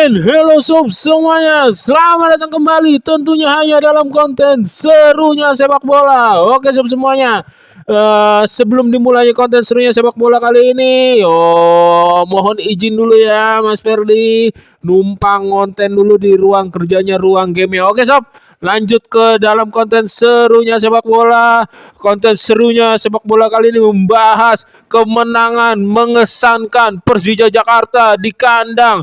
And hello sob semuanya, selamat datang kembali tentunya hanya dalam konten serunya sepak bola. Oke sob semuanya, sebelum dimulai konten serunya sepak bola kali ini, mohon izin dulu ya Mas Ferdi, numpang konten dulu di ruang kerjanya ruang game ya. Oke sob, lanjut ke dalam konten serunya sepak bola. Konten serunya sepak bola kali ini membahas kemenangan mengesankan Persija Jakarta di kandang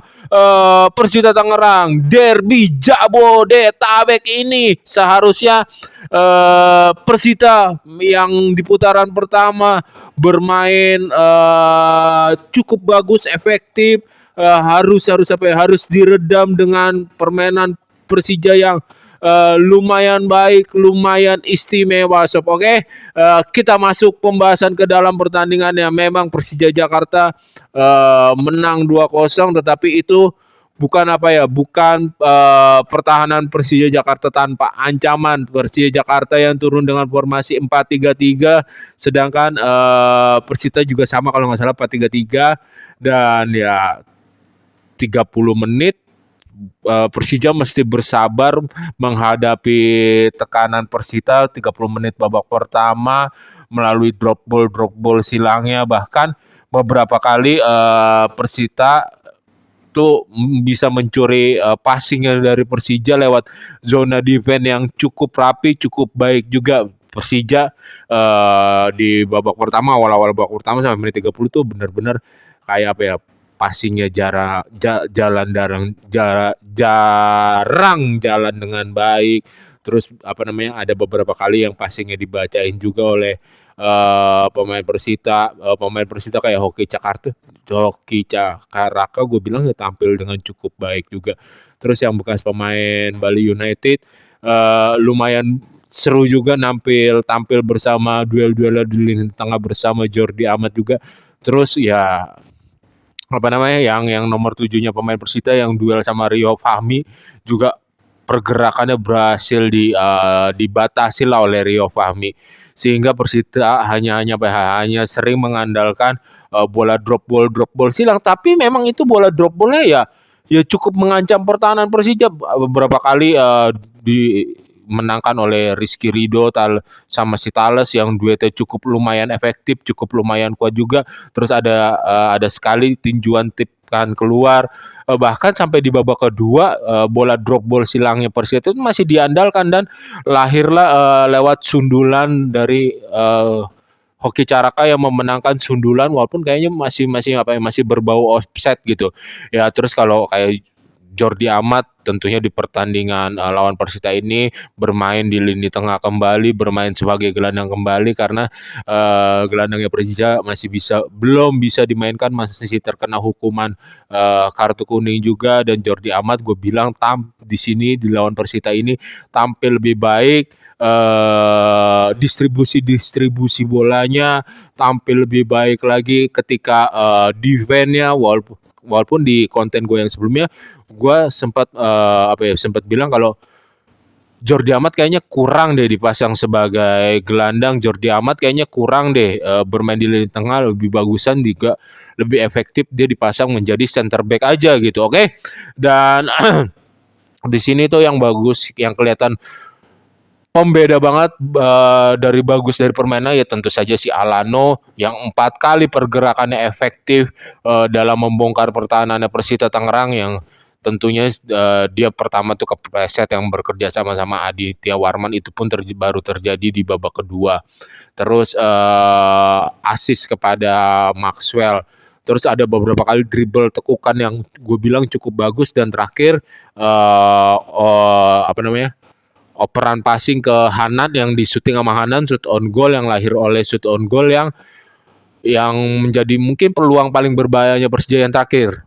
Persita Tangerang. Derby Jabodetabek ini seharusnya Persita yang di putaran pertama bermain cukup bagus, efektif, harus diredam dengan permainan Persija yang lumayan baik, lumayan istimewa sob. Oke, kita masuk pembahasan ke dalam pertandingannya. Memang Persija Jakarta menang 2-0, tetapi itu bukan pertahanan Persija Jakarta tanpa ancaman. Persija Jakarta yang turun dengan formasi 4-3-3, sedangkan Persita juga sama kalau nggak salah 4-3-3, dan ya 30 menit Persija mesti bersabar menghadapi tekanan Persita 30 menit babak pertama melalui drop ball silangnya. Bahkan beberapa kali Persita tuh bisa mencuri passingnya dari Persija lewat zona defense yang cukup rapi, cukup baik juga. Persija di babak pertama, awal-awal babak pertama sampai menit 30 tuh benar-benar kayak apa ya, passingnya jarang jalan dengan baik. Terus ada beberapa kali yang passingnya dibacain juga oleh pemain Persita. Pemain Persita kayak Hoki Cakaraka gue bilang ya tampil dengan cukup baik juga. Terus yang bekas pemain Bali United lumayan seru juga tampil bersama duel-duel di lini tengah bersama Jordi Amat juga. Terus ya yang nomor 7-nya pemain Persita yang duel sama Rio Fahmi juga pergerakannya berhasil dibatasi lah oleh Rio Fahmi, sehingga Persita hanya sering mengandalkan bola drop ball silang. Tapi memang itu bola drop ballnya ya cukup mengancam pertahanan Persija. Beberapa kali dimenangkan oleh Rizky Ridho sama si Thales yang duetnya cukup lumayan efektif, cukup lumayan kuat juga. Terus ada sekali tinjuan tipkan keluar, bahkan sampai di babak kedua bola drop ball silangnya Persita itu masih diandalkan dan lahirlah lewat sundulan dari Hoki Caraka yang memenangkan sundulan, walaupun kayaknya masih berbau offset gitu ya. Terus kalau kayak Jordi Amat tentunya di pertandingan lawan Persita ini bermain di lini tengah kembali, bermain sebagai gelandang kembali karena gelandangnya Persija belum bisa dimainkan, masih terkena hukuman kartu kuning juga. Dan Jordi Amat gue bilang di sini di lawan Persita ini tampil lebih baik, distribusi bolanya tampil lebih baik lagi ketika defense-nya, walaupun di konten gue yang sebelumnya gue sempat bilang kalau Jordi Amat kayaknya kurang deh dipasang sebagai gelandang. Jordi Amat kayaknya kurang deh bermain di lini tengah, lebih bagusan juga, lebih efektif dia dipasang menjadi center back aja gitu. Oke. Dan di sini tuh yang bagus, yang kelihatan pembeda banget dari permainan ya tentu saja si Alano yang 4 kali pergerakannya efektif dalam membongkar pertahanannya Persita Tangerang, yang tentunya dia pertama tuh kepleset yang bekerja sama Aditya Warman, itu pun baru terjadi di babak kedua. Terus assist kepada Maxwell. Terus ada beberapa kali dribble tekukan yang gue bilang cukup bagus, dan terakhir operan passing ke Hanan yang disuting sama Hanan, shoot on goal yang lahir oleh shoot on goal yang menjadi mungkin peluang paling berbahayanya Persija yang terakhir.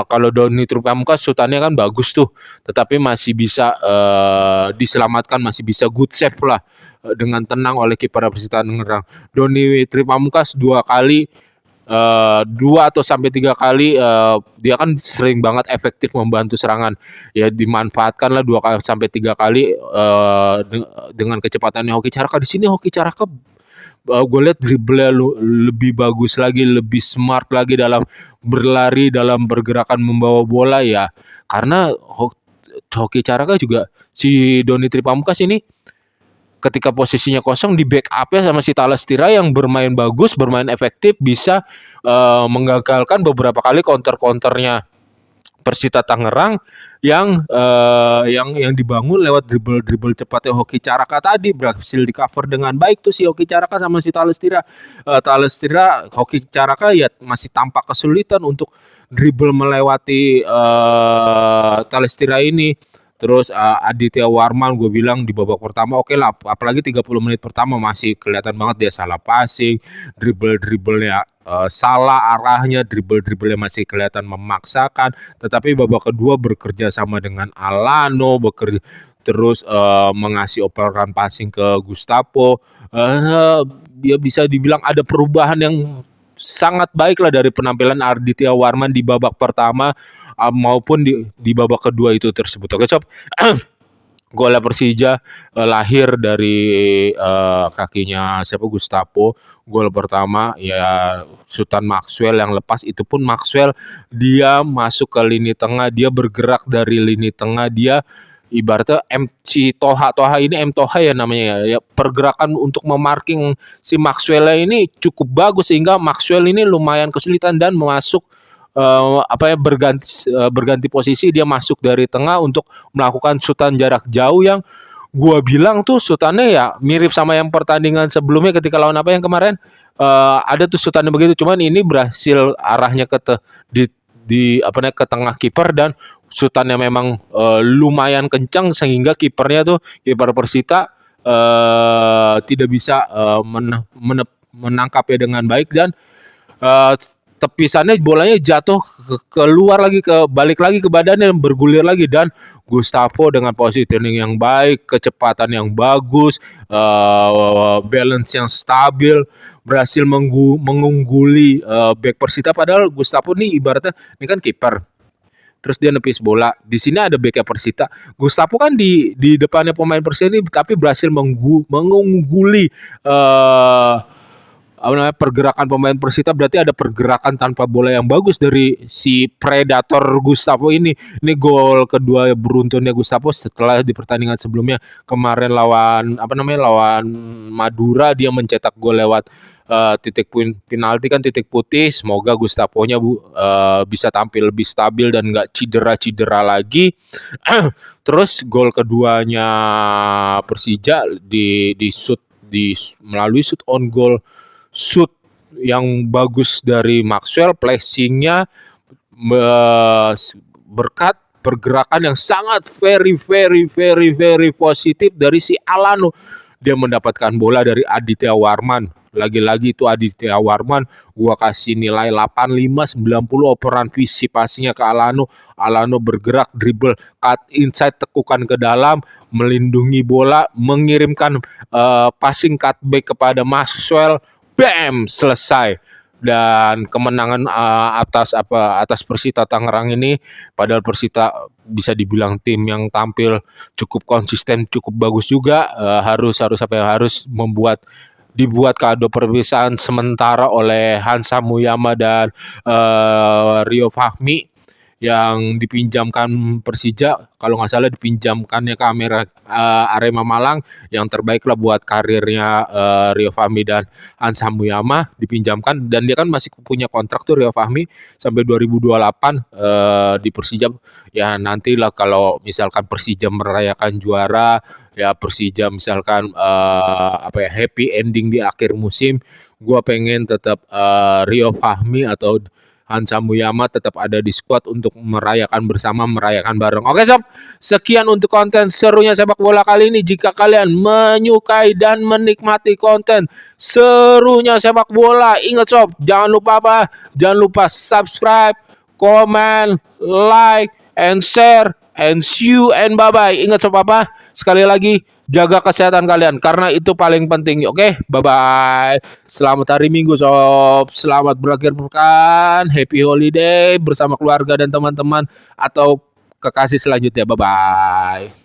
Kalau Doni Trupamukas shootannya kan bagus tuh, tetapi masih bisa diselamatkan, masih bisa good save lah dengan tenang oleh kiper Persita Tangerang. Doni Trupamukas 2 atau sampai 3 kali dia kan sering banget efektif membantu serangan, ya dimanfaatkanlah 2 sampai 3 kali dengan kecepatannya Hoki Caraka. Di sini Hoki Caraka gue lihat dribblenya lebih bagus lagi, lebih smart lagi dalam berlari, dalam pergerakan membawa bola ya. Karena Hoki Caraka juga si Doni Tripamungkas ini ketika posisinya kosong di backup-nya sama si Thalestira yang bermain bagus, bermain efektif, bisa menggagalkan beberapa kali counter-counternya Persita Tangerang yang dibangun lewat dribble cepatnya Hoki Caraka tadi, berhasil di cover dengan baik tuh si Hoki Caraka sama si Thalestira. Hoki Caraka ya masih tampak kesulitan untuk dribble melewati Thalestira ini. Terus Aditya Warman gue bilang di babak pertama oke lah, apalagi 30 menit pertama masih kelihatan banget dia salah passing, dribblenya salah arahnya, dribblenya masih kelihatan memaksakan. Tetapi babak kedua bekerja sama dengan Alano, terus mengasih operan passing ke Gustavo. Dia bisa dibilang ada perubahan yang sangat baik lah dari penampilan Aditya Warman di babak pertama maupun di babak kedua itu tersebut. Oke sob, golnya Persija lahir dari kakinya siapa, Gustavo. Gol pertama ya Sultan Maxwell yang lepas, itu pun Maxwell dia masuk ke lini tengah, dia bergerak dari lini tengah, dia ibaratnya si Toha ini Toha ya namanya ya, pergerakan untuk memarking si Maxwell ini cukup bagus sehingga Maxwell ini lumayan kesulitan dan masuk berganti posisi, dia masuk dari tengah untuk melakukan shootan jarak jauh yang gua bilang tuh shootannya ya mirip sama yang pertandingan sebelumnya ketika lawan apa yang kemarin ada tuh shootannya begitu, cuman ini berhasil arahnya ke ke tengah kiper dan shootannya memang lumayan kencang sehingga kiper Persita tidak bisa menangkapnya dengan baik dan tepisannya bolanya jatuh keluar lagi, balik lagi ke badannya, bergulir lagi, dan Gustavo dengan positioning yang baik, kecepatan yang bagus, balance yang stabil, berhasil mengungguli back Persita. Padahal Gustavo nih ibaratnya ini kan kiper, terus dia nepis bola. Di sini ada backnya Persita. Gustavo kan di depannya pemain Persita ini tapi berhasil mengungguli pergerakan pemain Persita. Berarti ada pergerakan tanpa bola yang bagus dari si predator Gustavo ini. Ini gol kedua beruntunnya Gustavo setelah di pertandingan sebelumnya kemarin lawan Madura dia mencetak gol lewat titik penalti kan, titik putih. Semoga Gustavo-nya bisa tampil lebih stabil dan nggak cedera lagi. Terus gol keduanya Persija melalui shoot on goal, shoot yang bagus dari Maxwell, placingnya berkat pergerakan yang sangat very positif dari si Alano. Dia mendapatkan bola dari Aditya Warman. Lagi-lagi itu Aditya Warman gua kasih nilai 85-90, operan visi passingnya ke Alano. Alano bergerak, dribble, cut inside, tekukan ke dalam, melindungi bola, mengirimkan passing cutback kepada Maxwell. Bam, selesai. Dan kemenangan atas Persita Tangerang ini, padahal Persita bisa dibilang tim yang tampil cukup konsisten, cukup bagus juga, harus dibuat kado perpisahan sementara oleh Hansa Muyama dan Rio Fahmi yang dipinjamkan Persija, kalau nggak salah dipinjamkannya ke Arema Malang. Yang terbaik lah buat karirnya Rio Fahmi dan Hansa Muyama, dipinjamkan, dan dia kan masih punya kontrak tuh Rio Fahmi sampai 2028 di Persija. Ya nantilah kalau misalkan Persija merayakan juara, ya Persija misalkan happy ending di akhir musim, gua pengen tetap Rio Fahmi atau Hansa Muyama tetap ada di squad untuk merayakan bareng. Oke sob, sekian untuk konten serunya sepak bola kali ini. Jika kalian menyukai dan menikmati konten serunya sepak bola, ingat sob, jangan lupa subscribe, comment, like, and share, and see you and bye-bye. Ingat sob sekali lagi, jaga kesehatan kalian karena itu paling penting. Oke, bye-bye. Selamat hari Minggu sob. Selamat berakhir pekan. Happy holiday bersama keluarga dan teman-teman atau kekasih selanjutnya. Bye-bye.